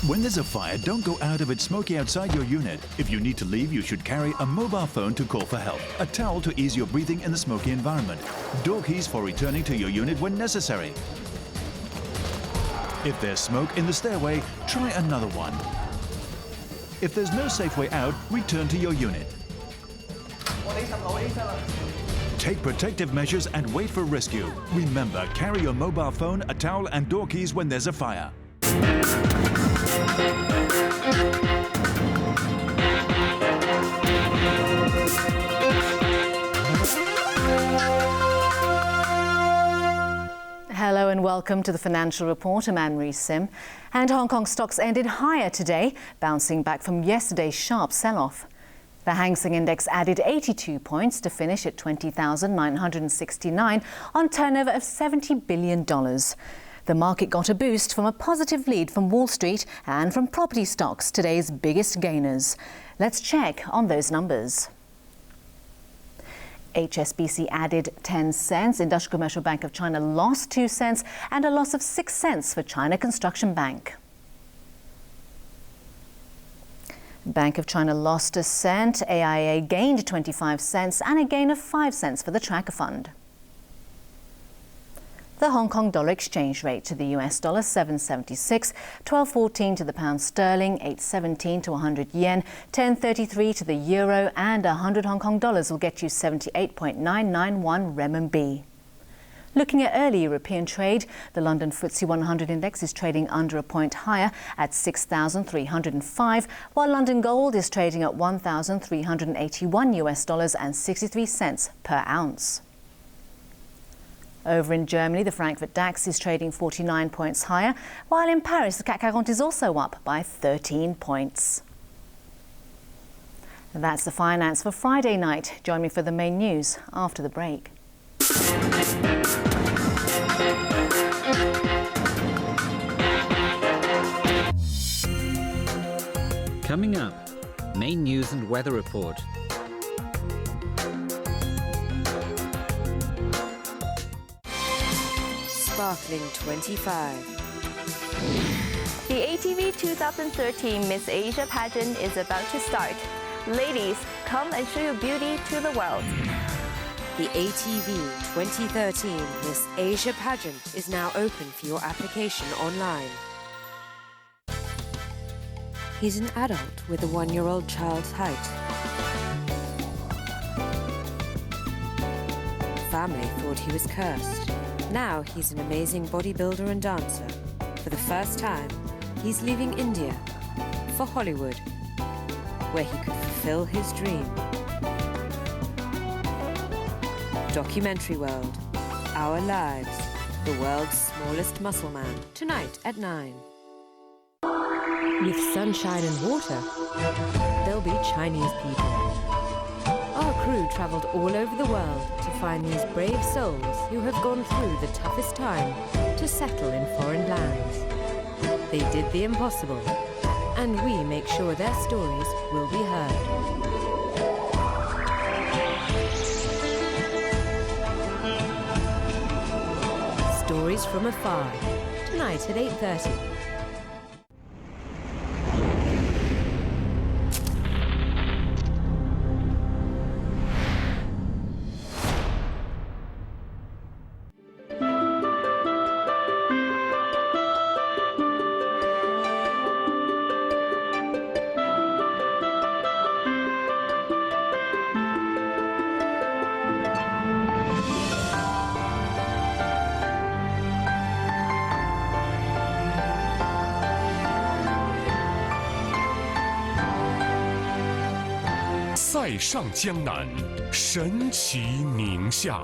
When there's a fire, don't go out if it's smoky outside your unit. If you need to leave, you should carry a mobile phone to call for help, a towel to ease your breathing in the smoky environment, door keys for returning to your unit when necessary. If there's smoke in the stairway, try another one. If there's no safe way out, return to your unit. Take protective measures and wait for rescue. Remember, carry your mobile phone, a towel and door keys when there's a fire. Hello and welcome to the Financial Report. I'm Anne-Marie Sim. And Hong Kong stocks ended higher today, bouncing back from yesterday's sharp sell-off. The Hang Seng Index added 82 points to finish at 20,969 on turnover of $70 billion. The market got a boost from a positive lead from Wall Street and from property stocks, today's biggest gainers. Let's check on those numbers. HSBC added 10 cents, Industrial Commercial Bank of China lost 2 cents and a loss of 6 cents for China Construction Bank. Bank of China lost a cent, AIA gained 25 cents and a gain of 5 cents for the Tracker Fund. The Hong Kong dollar exchange rate to the US dollar 7.76, 12.14 to the pound sterling, 8.17 to 100 yen, 10.33 to the euro, and 100 Hong Kong dollars will get you 78.991 renminbi. Looking at early European trade, the London FTSE 100 index is trading under a point higher at 6,305, while London gold is trading at $1,381 and 63 cents per ounce. Over in Germany, the Frankfurt DAX is trading 49 points higher, while in Paris, the CAC 40 is also up by 13 points. And that's the finance for Friday night. Join me for the main news after the break. Coming up, main news and weather report. Sparkling 25. The ATV 2013 Miss Asia pageant is about to start. Ladies, come and show your beauty to the world. The ATV 2013 Miss Asia pageant is now open for your application online. He's an adult with a 1-year-old child's height. Family thought he was cursed. Now he's an amazing bodybuilder and dancer. For the first time, he's leaving India for Hollywood, where he could fulfill his dream. Documentary World, Our Lives, the world's smallest muscle man, tonight at 9. With sunshine and water, there'll be Chinese people. Our crew travelled all over the world to find these brave souls who have gone through the toughest time to settle in foreign lands. They did the impossible, and we make sure their stories will be heard. Stories from Afar, tonight at 8:30.塞上江南，神奇宁夏。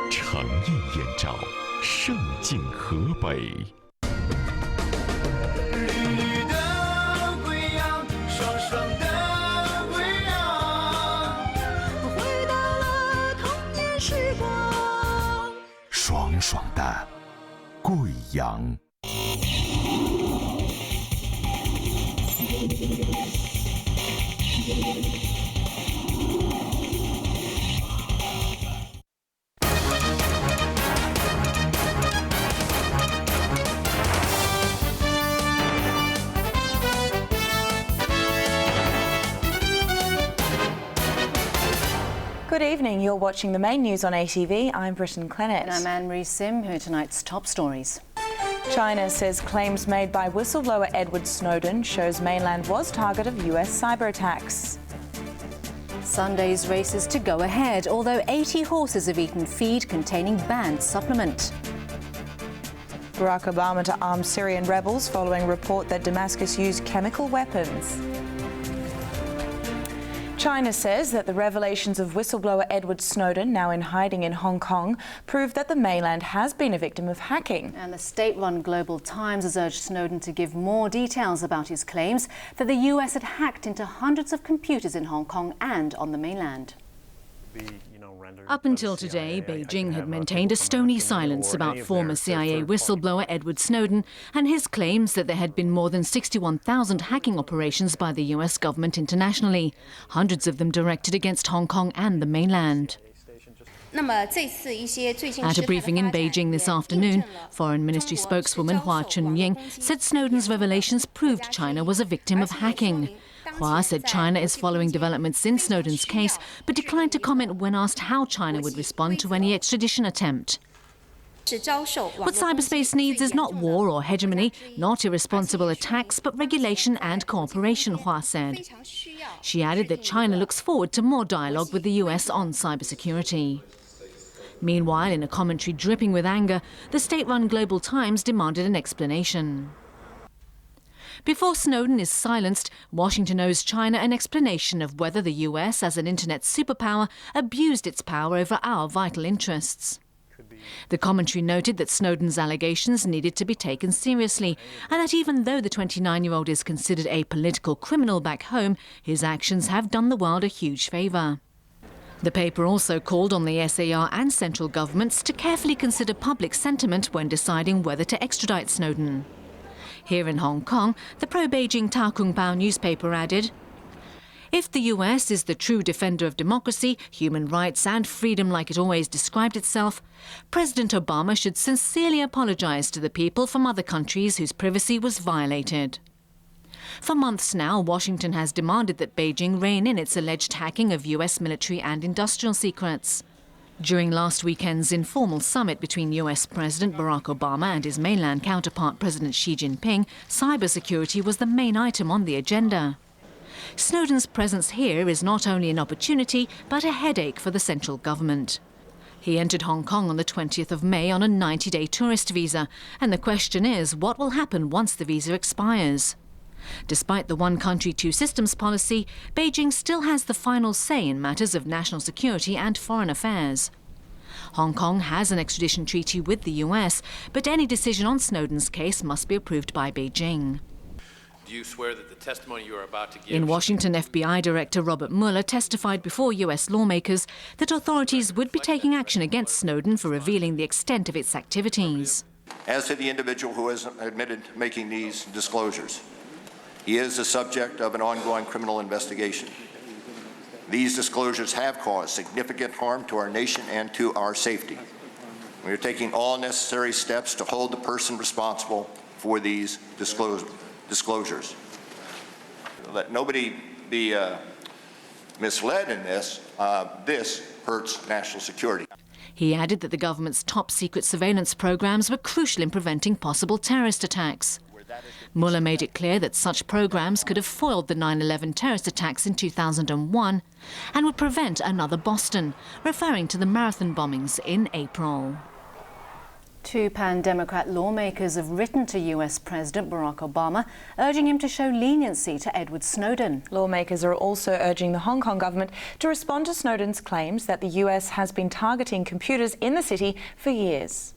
诚意燕赵，胜尽河北。爽爽的贵阳。Good evening, you're watching the main news on ATV. I'm Brittyn, Clennett. And I'm Anne-Marie Here are tonight's top stories. China says claims made by whistleblower Edward Snowden shows mainland was target of US cyber attacks. Sunday's race is to go ahead, although 80 horses have eaten feed containing banned supplement. Barack Obama to arm Syrian rebels following report that Damascus used chemical weapons. China says that the revelations of whistleblower Edward Snowden, now in hiding in Hong Kong, prove that the mainland has been a victim of hacking. And the state-run Global Times has urged Snowden to give more details about his claims that the US had hacked into hundreds of computers in Hong Kong and on the mainland. Up until today, Beijing had maintained a stony silence about former CIA whistleblower Edward Snowden and his claims that there had been more than 61,000 hacking operations by the US government internationally, hundreds of them directed against Hong Kong and the mainland. At a briefing in Beijing this afternoon, Foreign Ministry spokeswoman Hua Chunying said Snowden's revelations proved China was a victim of hacking. Hua said China is following developments in Snowden's case, but declined to comment when asked how China would respond to any extradition attempt. What cyberspace needs is not war or hegemony, not irresponsible attacks, but regulation and cooperation, Hua said. She added that China looks forward to more dialogue with the US on cybersecurity. Meanwhile, in a commentary dripping with anger, the state-run Global Times demanded an explanation. Before Snowden is silenced, Washington owes China an explanation of whether the US, as an internet superpower, abused its power over our vital interests. The commentary noted that Snowden's allegations needed to be taken seriously, and that even though the 29-year-old is considered a political criminal back home, his actions have done the world a huge favour. The paper also called on the SAR and central governments to carefully consider public sentiment when deciding whether to extradite Snowden. Here in Hong Kong, the pro-Beijing Ta Kung Pao newspaper added, "If the US is the true defender of democracy, human rights and freedom like it always described itself, President Obama should sincerely apologise to the people from other countries whose privacy was violated." For months now, Washington has demanded that Beijing rein in its alleged hacking of US military and industrial secrets. During last weekend's informal summit between US President Barack Obama and his mainland counterpart President Xi Jinping, cybersecurity was the main item on the agenda. Snowden's presence here is not only an opportunity, but a headache for the central government. He entered Hong Kong on the 20th of May on a 90-day tourist visa, and the question is, what will happen once the visa expires? Despite the one country, two systems policy, Beijing still has the final say in matters of national security and foreign affairs. Hong Kong has an extradition treaty with the US, but any decision on Snowden's case must be approved by Beijing. Do you swear that the testimony you are about to give... In Washington, FBI Director Robert Mueller testified before US lawmakers that authorities would be taking action against Snowden for revealing the extent of its activities. As to the individual who has admitted making these disclosures, he is the subject of an ongoing criminal investigation. These disclosures have caused significant harm to our nation and to our safety. We are taking all necessary steps to hold the person responsible for these disclosures. Let nobody be misled in this. This hurts national security. He added that the government's top-secret surveillance programs were crucial in preventing possible terrorist attacks. Mueller made it clear that such programs could have foiled the 9/11 terrorist attacks in 2001 and would prevent another Boston, referring to the marathon bombings in April. Two pan-Democrat lawmakers have written to US President Barack Obama, urging him to show leniency to Edward Snowden. Lawmakers are also urging the Hong Kong government to respond to Snowden's claims that the US has been targeting computers in the city for years.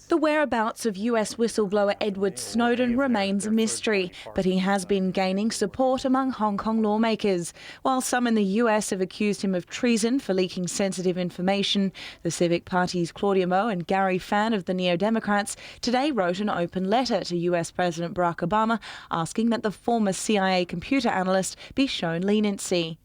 The whereabouts of US whistleblower Edward Snowden remains a mystery, but he has been gaining support among Hong Kong lawmakers. While some in the US have accused him of treason for leaking sensitive information, the Civic Party's Claudia Mo and Gary Fan of the Neo Democrats today wrote an open letter to US President Barack Obama asking that the former CIA computer analyst be shown leniency.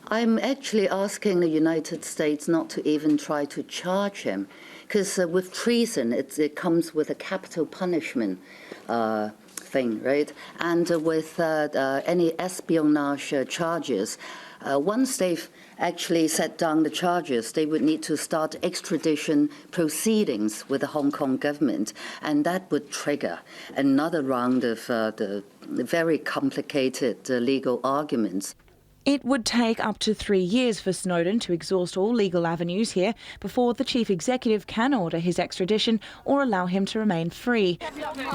I'm actually asking the United States not to even try to charge him, because with treason, it comes with a capital punishment thing, right? And with any espionage charges, once they've actually set down the charges, they would need to start extradition proceedings with the Hong Kong government, and that would trigger another round of the very complicated legal arguments. It would take up to 3 years for Snowden to exhaust all legal avenues here before the chief executive can order his extradition or allow him to remain free.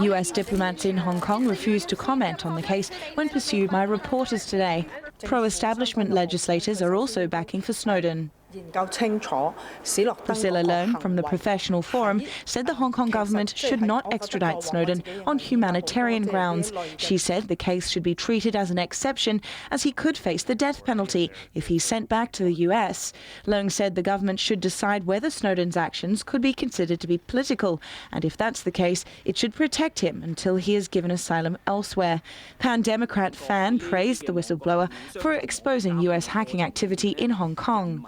US diplomats in Hong Kong refused to comment on the case when pursued by reporters today. Pro-establishment legislators are also backing for Snowden. Priscilla Leung from the Professional Forum said the Hong Kong government should not extradite Snowden on humanitarian grounds. She said the case should be treated as an exception, as he could face the death penalty if he's sent back to the US. Leung said the government should decide whether Snowden's actions could be considered to be political, and if that's the case, it should protect him until he is given asylum elsewhere. Pan-Democrat Fan praised the whistleblower for exposing US hacking activity in Hong Kong.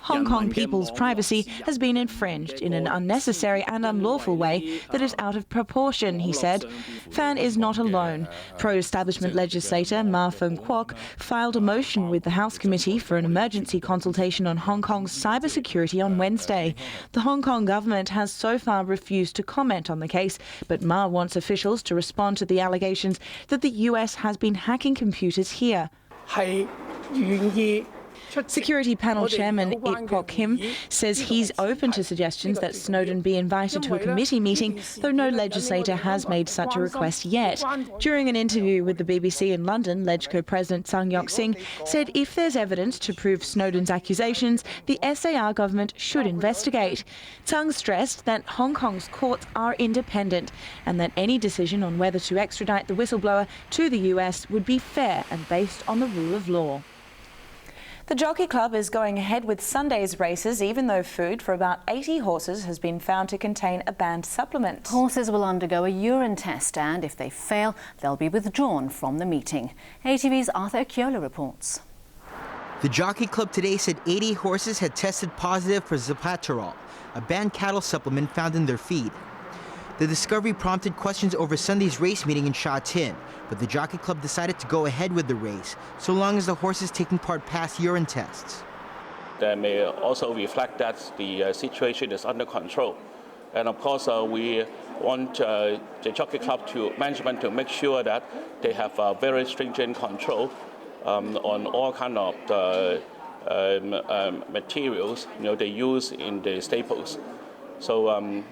Hong Kong people's privacy has been infringed in an unnecessary and unlawful way that is out of proportion, he said. Fan is not alone. Pro-establishment legislator Ma Fung Kwok filed a motion with the House Committee for an emergency consultation on Hong Kong's cybersecurity on Wednesday. The Hong Kong government has so far refused to comment on the case, but Ma wants officials to respond to the allegations that the US has been hacking computers here. Security Panel Chairman Ip Kwok Kim says he's open to suggestions that Snowden be invited to a committee meeting, though no legislator has made such a request yet. During an interview with the BBC in London, LegCo President Tsang Yok-sing said if there's evidence to prove Snowden's accusations, the SAR government should investigate. Tsang stressed that Hong Kong's courts are independent and that any decision on whether to extradite the whistleblower to the US would be fair and based on the rule of law. The Jockey Club is going ahead with Sunday's races, even though food for about 80 horses has been found to contain a banned supplement. Horses will undergo a urine test, and if they fail, they'll be withdrawn from the meeting. ATV's Arthur Akiola reports. The Jockey Club today said 80 horses had tested positive for Zapaterol, a banned cattle supplement found in their feed. The discovery prompted questions over Sunday's race meeting in Sha Tin, but the Jockey Club decided to go ahead with the race, so long as the horses taking part pass urine tests. That may also reflect that the situation is under control. And of course, we want the Jockey Club management to make sure that they have very stringent control on all kind of materials they use in the stables. So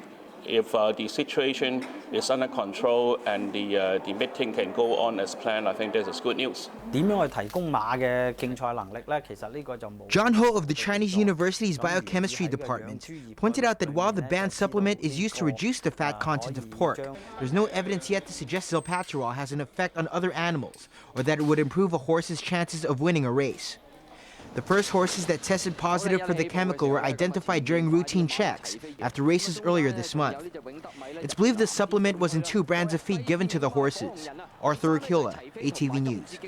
if the situation is under control and the meeting can go on as planned, I think this is good news. John Ho of the Chinese University's Biochemistry Department pointed out that while the banned supplement is used to reduce the fat content of pork, there's no evidence yet to suggest Zilpaterol has an effect on other animals or that it would improve a horse's chances of winning a race. The first horses that tested positive for the chemical were identified during routine checks after races earlier this month. It's believed the supplement was in 2 brands of feed given to the horses. Arthur Akiola, ATV News.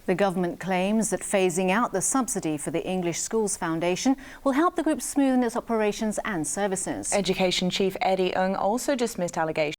The government claims that phasing out the subsidy for the English Schools Foundation will help the group smoothen its operations and services. Education Chief Eddie Ng also dismissed allegations